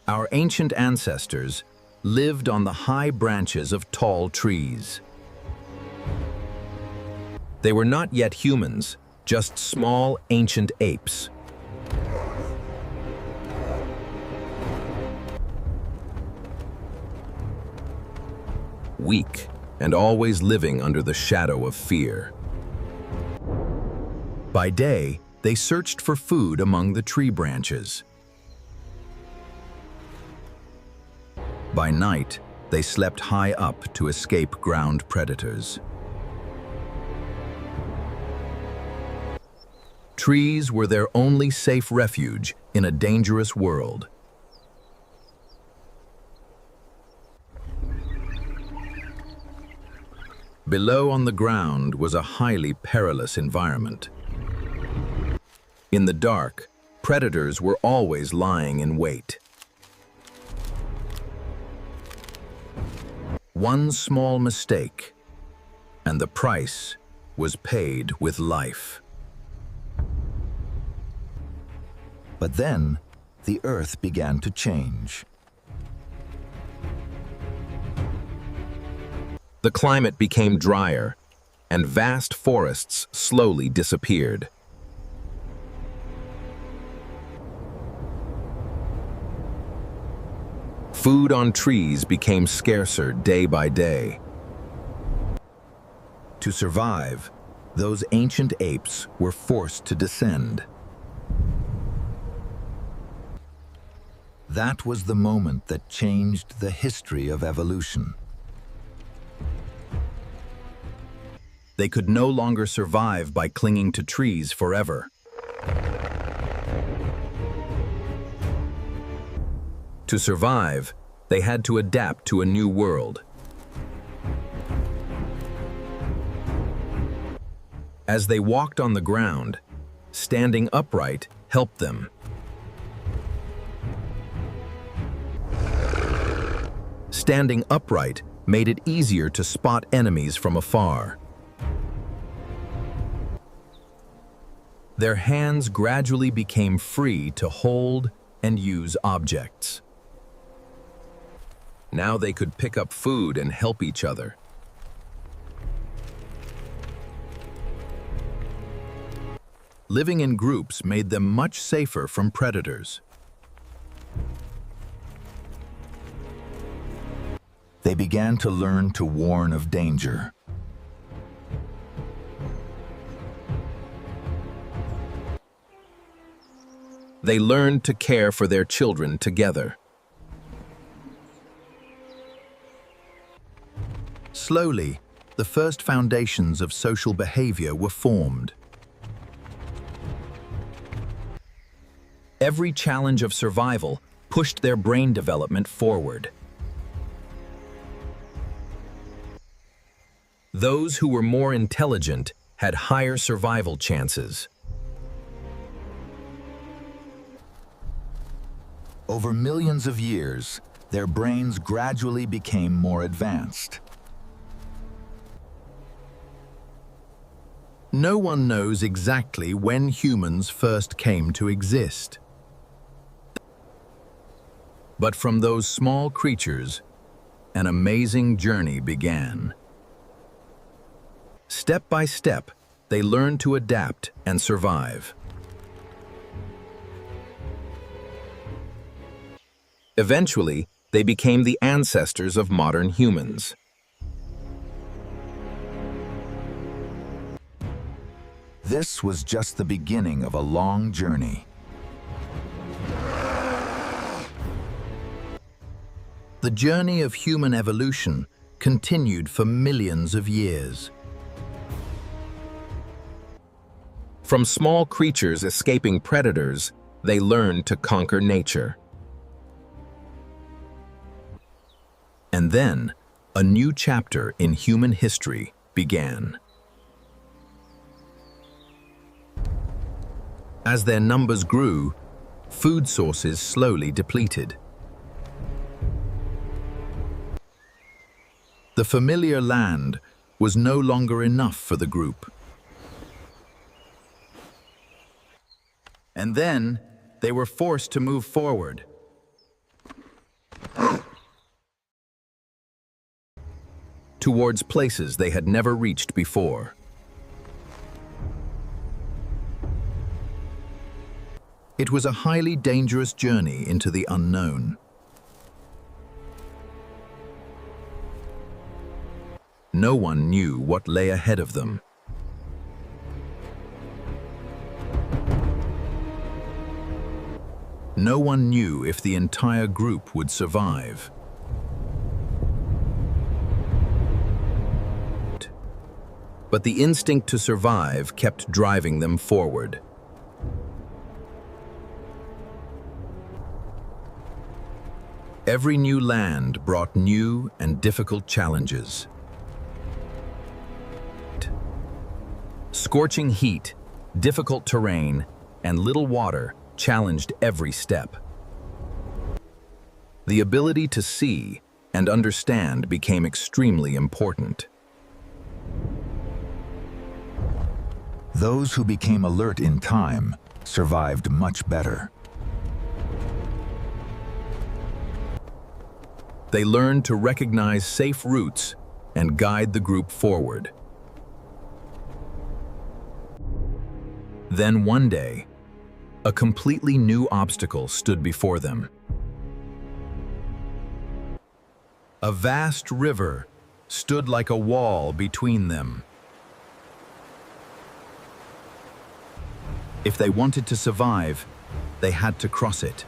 Our ancient ancestors lived on the high branches of tall trees. They were not yet humans, just small ancient apes. Weak and always living under the shadow of fear. By day, they searched for food among the tree branches. By night, they slept high up to escape ground predators. Trees were their only safe refuge in a dangerous world. Below on the ground was a highly perilous environment. In the dark, predators were always lying in wait. One small mistake, and the price was paid with life. But then, the earth began to change. The climate became drier, and vast forests slowly disappeared. Food on trees became scarcer day by day. To survive, those ancient apes were forced to descend. That was the moment that changed the history of evolution. They could no longer survive by clinging to trees forever. To survive, they had to adapt to a new world. As they walked on the ground, standing upright helped them. Standing upright made it easier to spot enemies from afar. Their hands gradually became free to hold and use objects. Now they could pick up food and help each other. Living in groups made them much safer from predators. They began to learn to warn of danger. They learned to care for their children together. Slowly, the first foundations of social behavior were formed. Every challenge of survival pushed their brain development forward. Those who were more intelligent had higher survival chances. Over millions of years, their brains gradually became more advanced. No one knows exactly when humans first came to exist. But from those small creatures, an amazing journey began. Step by step, they learned to adapt and survive. Eventually, they became the ancestors of modern humans. This was just the beginning of a long journey. The journey of human evolution continued for millions of years. From small creatures escaping predators, they learned to conquer nature. And then, a new chapter in human history began. As their numbers grew, food sources slowly depleted. The familiar land was no longer enough for the group. And then, they were forced to move forward. towards places they had never reached before. It was a highly dangerous journey into the unknown. No one knew what lay ahead of them. No one knew if the entire group would survive. But the instinct to survive kept driving them forward. Every new land brought new and difficult challenges. Scorching heat, difficult terrain, and little water challenged every step. The ability to see and understand became extremely important. Those who became alert in time survived much better. They learned to recognize safe routes and guide the group forward. Then one day, a completely new obstacle stood before them. A vast river stood like a wall between them. If they wanted to survive, they had to cross it.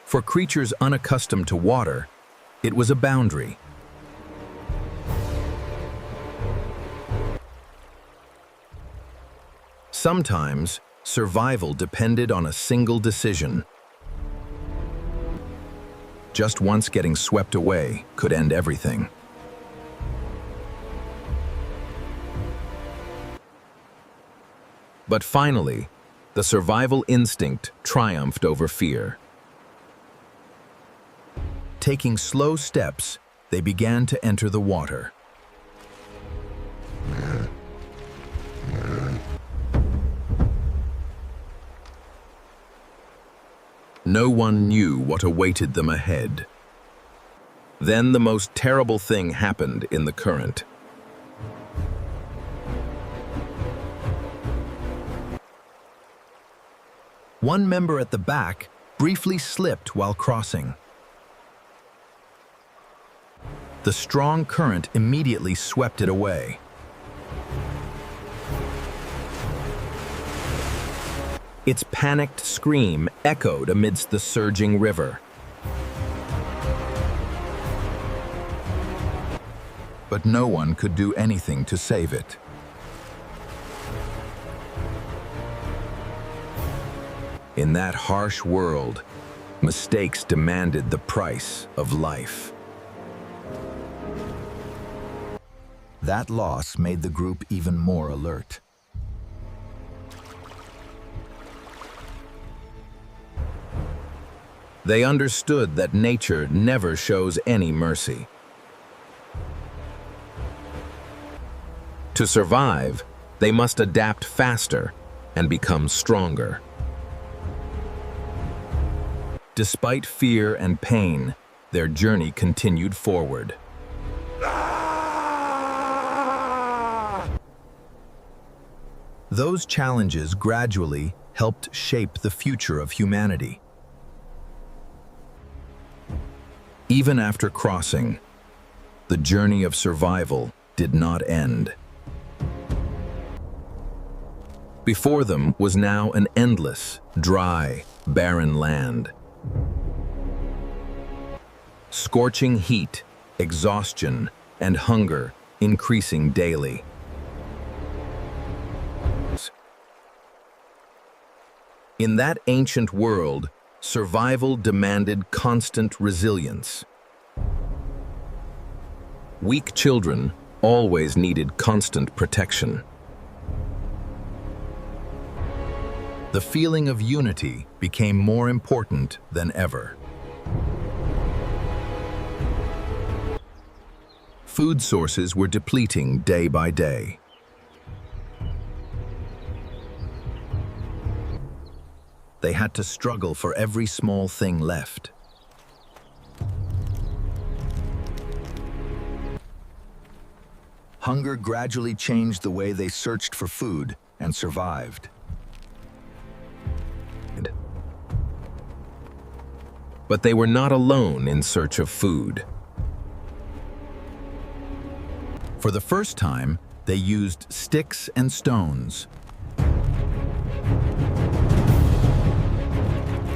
For creatures unaccustomed to water, it was a boundary. Sometimes, survival depended on a single decision. Just once getting swept away could end everything. But finally, the survival instinct triumphed over fear. Taking slow steps, they began to enter the water. No one knew what awaited them ahead. Then the most terrible thing happened in the current. One member at the back briefly slipped while crossing. The strong current immediately swept it away. Its panicked scream echoed amidst the surging river. But no one could do anything to save it. In that harsh world, mistakes demanded the price of life. That loss made the group even more alert. They understood that nature never shows any mercy. To survive, they must adapt faster and become stronger. Despite fear and pain, their journey continued forward. Those challenges gradually helped shape the future of humanity. Even after crossing, the journey of survival did not end. Before them was now an endless, dry, barren land. Scorching heat, exhaustion, and hunger increasing daily. In that ancient world, survival demanded constant resilience. Weak children always needed constant protection. The feeling of unity became more important than ever. Food sources were depleting day by day. They had to struggle for every small thing left. Hunger gradually changed the way they searched for food and survived. But they were not alone in search of food. For the first time, they used sticks and stones,